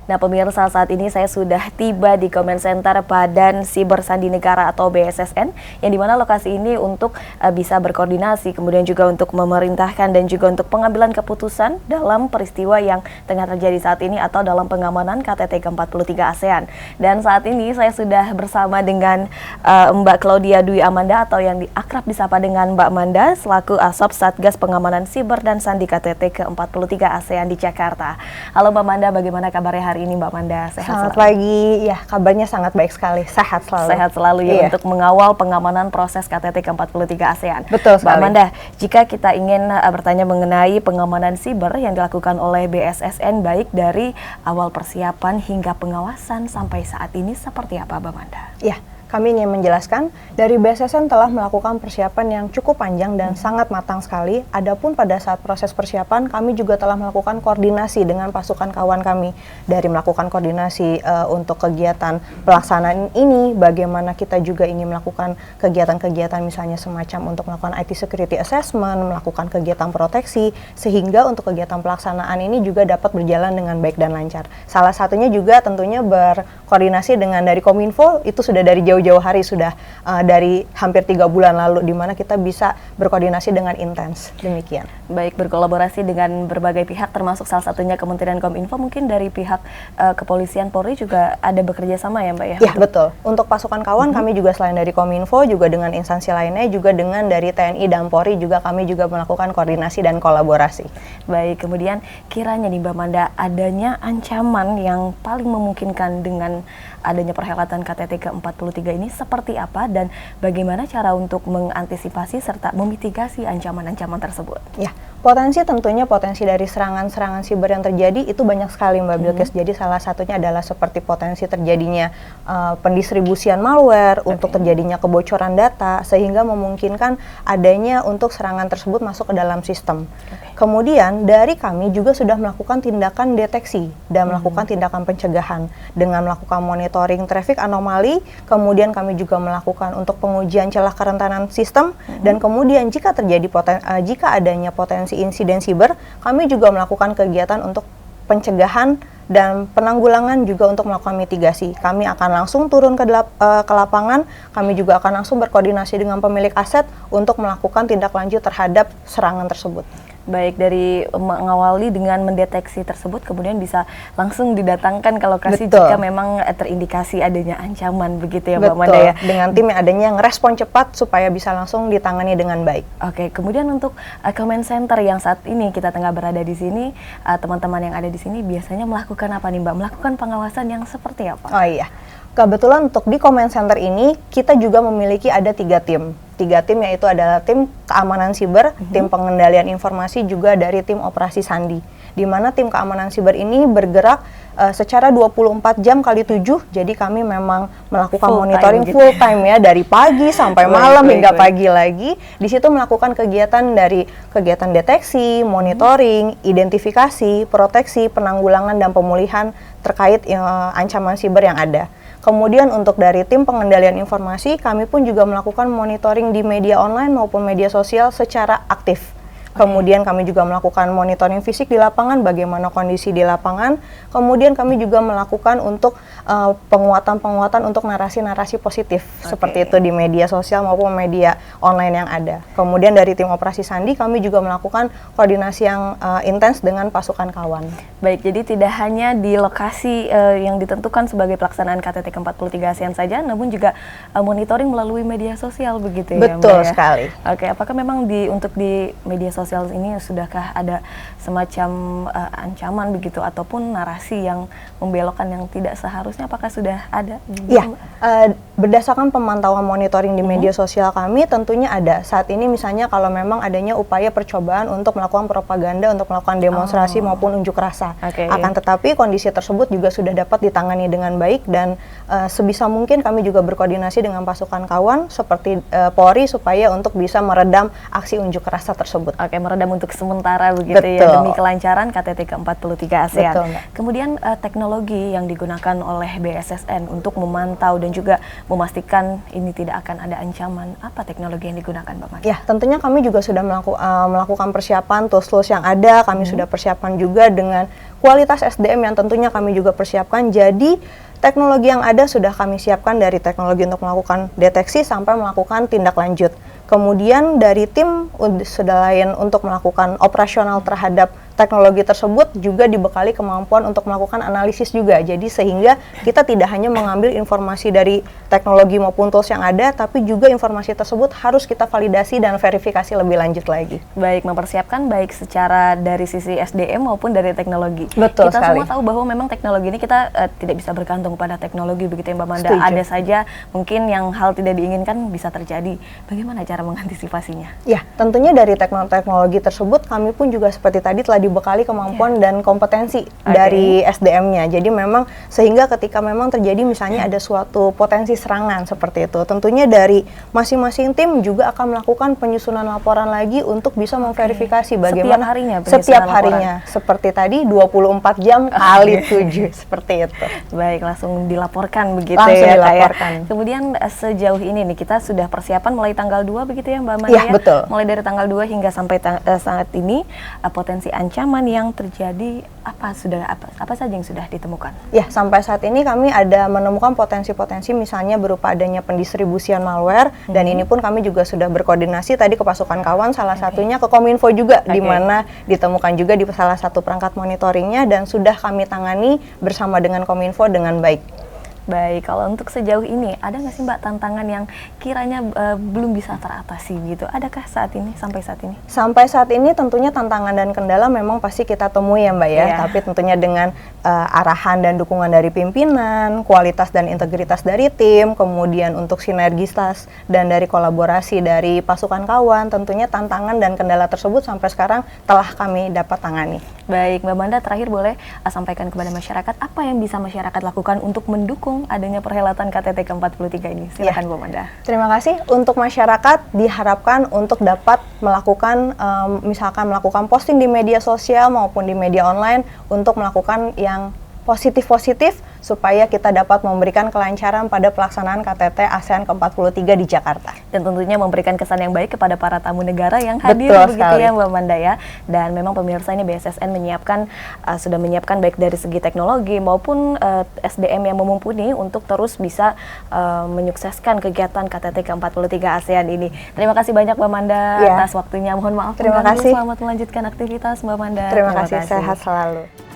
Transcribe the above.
Nah pemirsa, saat ini saya sudah tiba di Comment Center Badan Siber Sandi Negara atau BSSN, yang dimana lokasi ini untuk bisa berkoordinasi, kemudian juga untuk memerintahkan dan juga untuk pengambilan keputusan dalam peristiwa yang tengah terjadi saat ini atau dalam pengamanan KTT ke-43 ASEAN. Dan saat ini saya sudah bersama dengan Mbak Claudia Dwi Amanda atau yang akrab disapa dengan Mbak Manda selaku Asop Satgas Pengamanan Siber dan Sandi KTT ke-43 ASEAN di Jakarta. Halo Mbak Manda, bagaimana kabarnya hari ini Mbak Manda? Sehat Selamat selalu? pagi, ya kabarnya sangat baik sekali, sehat selalu. Sehat selalu ya, untuk mengawal pengamanan proses KTT ke-43 ASEAN. Betul sekali. Mbak Manda, jika kita ingin bertanya mengenai pengamanan siber yang dilakukan oleh BSSN baik dari awal persiapan hingga pengawasan sampai saat ini seperti apa Mbak Manda? Ya, kami ingin menjelaskan, dari BSSN telah melakukan persiapan yang cukup panjang dan sangat matang sekali. Adapun pada saat proses persiapan, kami juga telah melakukan koordinasi dengan pasukan kawan kami. Dari melakukan koordinasi untuk kegiatan pelaksanaan ini, bagaimana kita juga ingin melakukan kegiatan-kegiatan misalnya semacam untuk melakukan IT Security Assessment, melakukan kegiatan proteksi, sehingga untuk kegiatan pelaksanaan ini juga dapat berjalan dengan baik dan lancar. Salah satunya juga tentunya berkoordinasi dengan dari Kominfo, itu sudah dari jauh-jauh hari, sudah dari hampir 3 bulan lalu, di mana kita bisa berkoordinasi dengan intens. Demikian. Baik, berkolaborasi dengan berbagai pihak termasuk salah satunya Kementerian Kominfo, mungkin dari pihak Kepolisian Polri juga ada bekerja sama ya Mbak ya? Ya, betul. Untuk pasukan kawan kami juga selain dari Kominfo juga dengan instansi lainnya, juga dengan dari TNI dan Polri juga kami juga melakukan koordinasi dan kolaborasi. Baik, kemudian kiranya nih Mbak Manda, adanya ancaman yang paling memungkinkan dengan adanya perhelatan KTT ke-43 ini seperti apa dan bagaimana cara untuk mengantisipasi serta memitigasi ancaman-ancaman tersebut? Ya, tentunya potensi dari serangan-serangan siber yang terjadi itu banyak sekali Mbak Bilkis. Jadi salah satunya adalah seperti potensi terjadinya pendistribusian malware, untuk terjadinya kebocoran data, sehingga memungkinkan adanya untuk serangan tersebut masuk ke dalam sistem. Kemudian dari kami juga sudah melakukan tindakan deteksi dan melakukan tindakan pencegahan dengan melakukan monitoring traffic anomali, kemudian kami juga melakukan untuk pengujian celah kerentanan sistem, dan kemudian jika terjadi jika adanya potensi insiden siber, kami juga melakukan kegiatan untuk pencegahan dan penanggulangan juga untuk melakukan mitigasi. Kami akan langsung turun ke lapangan, kami juga akan langsung berkoordinasi dengan pemilik aset untuk melakukan tindak lanjut terhadap serangan tersebut. Baik, dari mengawali dengan mendeteksi tersebut, kemudian bisa langsung didatangkan ke lokasi jika memang terindikasi adanya ancaman, begitu ya Mbak Manda ya? Dengan tim yang adanya yang respon cepat supaya bisa langsung ditangani dengan baik. Oke, kemudian untuk Comment Center yang saat ini kita tengah berada di sini, teman-teman yang ada di sini biasanya melakukan apa nih Mbak? Melakukan pengawasan yang seperti apa? Oh iya, kebetulan untuk di Comment Center ini kita juga memiliki ada 3 tim. 3 tim yaitu adalah tim keamanan siber, tim pengendalian informasi, juga dari tim operasi sandi. Di mana tim keamanan siber ini bergerak secara 24 jam kali 7, jadi kami memang melakukan monitoring full time ya, dari pagi sampai malam hingga pagi lagi. Di situ melakukan kegiatan dari kegiatan deteksi, monitoring, identifikasi, proteksi, penanggulangan dan pemulihan terkait ancaman siber yang ada. Kemudian untuk dari tim pengendalian informasi, kami pun juga melakukan monitoring di media online maupun media sosial secara aktif. Kemudian kami juga melakukan monitoring fisik di lapangan, bagaimana kondisi di lapangan. Kemudian kami juga melakukan untuk penguatan-penguatan untuk narasi-narasi positif, seperti itu di media sosial maupun media online yang ada. Kemudian dari tim operasi sandi, kami juga melakukan koordinasi yang intens dengan pasukan kawan. Baik, jadi tidak hanya di lokasi yang ditentukan sebagai pelaksanaan KTT ke-43 ASEAN saja, namun juga monitoring melalui media sosial, begitu ya Mbak? Betul sekali. Oke, apakah memang untuk di media sosial ini sudahkah ada semacam ancaman begitu ataupun narasi yang membelokkan yang tidak seharusnya, apakah sudah ada? Iya, berdasarkan pemantauan monitoring di media sosial kami tentunya ada. Saat ini misalnya kalau memang adanya upaya percobaan untuk melakukan propaganda, untuk melakukan demonstrasi maupun unjuk rasa. Akan tetapi kondisi tersebut juga sudah dapat ditangani dengan baik, dan sebisa mungkin kami juga berkoordinasi dengan pasukan kawan seperti Polri supaya untuk bisa meredam aksi unjuk rasa tersebut. Meredam untuk sementara begitu ya, demi kelancaran KTT ke-43 ASEAN. Kemudian teknologi yang digunakan oleh BSSN untuk memantau dan juga memastikan ini tidak akan ada ancaman, apa teknologi yang digunakan Mbak Manda? Ya, tentunya kami juga sudah melakukan persiapan tools-tools yang ada, kami sudah persiapan juga dengan kualitas SDM yang tentunya kami juga persiapkan. Jadi teknologi yang ada sudah kami siapkan dari teknologi untuk melakukan deteksi sampai melakukan tindak lanjut. Kemudian dari tim sudah lain untuk melakukan operasional terhadap teknologi tersebut juga dibekali kemampuan untuk melakukan analisis juga. Jadi sehingga kita tidak hanya mengambil informasi dari teknologi maupun tools yang ada, tapi juga informasi tersebut harus kita validasi dan verifikasi lebih lanjut lagi. Baik, mempersiapkan baik secara dari sisi SDM maupun dari teknologi. Betul kita sekali. semua tahu bahwa memang teknologi ini kita tidak bisa bergantung pada teknologi, begitu ya Mbak Manda. Setuju. Ada saja mungkin yang hal tidak diinginkan bisa terjadi. Bagaimana cara mengantisipasinya? Ya, tentunya dari teknologi tersebut kami pun juga seperti tadi telah dibekali kemampuan dan kompetensi dari SDM-nya. Jadi memang sehingga ketika memang terjadi misalnya ada suatu potensi serangan seperti itu, tentunya dari masing-masing tim juga akan melakukan penyusunan laporan lagi untuk bisa memverifikasi bagaimana setiap harinya. Seperti tadi 24 jam kali 7 seperti itu. Baik, langsung dilaporkan begitu Langsung ya dilaporkan. Kak ya. Kemudian sejauh ini nih kita sudah persiapan mulai tanggal 2 begitu ya Mbak Manda Iya, betul. Mulai dari tanggal 2 hingga sampai saat ini potensi ancaman yang terjadi apa saja yang sudah ditemukan? Ya, sampai saat ini kami ada menemukan potensi-potensi misalnya berupa adanya pendistribusian malware dan ini pun kami juga sudah berkoordinasi tadi ke pasukan kawan, salah satunya ke Kominfo juga di mana ditemukan juga di salah satu perangkat monitoringnya dan sudah kami tangani bersama dengan Kominfo dengan baik. Baik, kalau untuk sejauh ini ada nggak sih Mbak tantangan yang kiranya belum bisa teratasi gitu? Adakah sampai saat ini? Sampai saat ini tentunya tantangan dan kendala memang pasti kita temui ya Mbak ya, tapi tentunya dengan arahan dan dukungan dari pimpinan, kualitas dan integritas dari tim, kemudian untuk sinergitas dan dari kolaborasi dari pasukan kawan, tentunya tantangan dan kendala tersebut sampai sekarang telah kami dapat tangani. Baik, Mbak Manda terakhir boleh sampaikan kepada masyarakat apa yang bisa masyarakat lakukan untuk mendukung adanya perhelatan KTT ke-43 ini. Silakan Mbak Manda. Terima kasih. Untuk masyarakat diharapkan untuk dapat melakukan misalkan melakukan posting di media sosial maupun di media online untuk melakukan yang positif-positif supaya kita dapat memberikan kelancaran pada pelaksanaan KTT ASEAN ke-43 di Jakarta. Dan tentunya memberikan kesan yang baik kepada para tamu negara yang hadir begitu ya Mbak Manda ya. Dan memang pemirsa ini BSSN sudah menyiapkan baik dari segi teknologi maupun SDM yang memumpuni untuk terus bisa menyukseskan kegiatan KTT ke-43 ASEAN ini. Terima kasih banyak Mbak Manda atas waktunya. Mohon maaf. Terima kasih. Selamat melanjutkan aktivitas Mbak Manda. Terima kasih. Sehat selalu.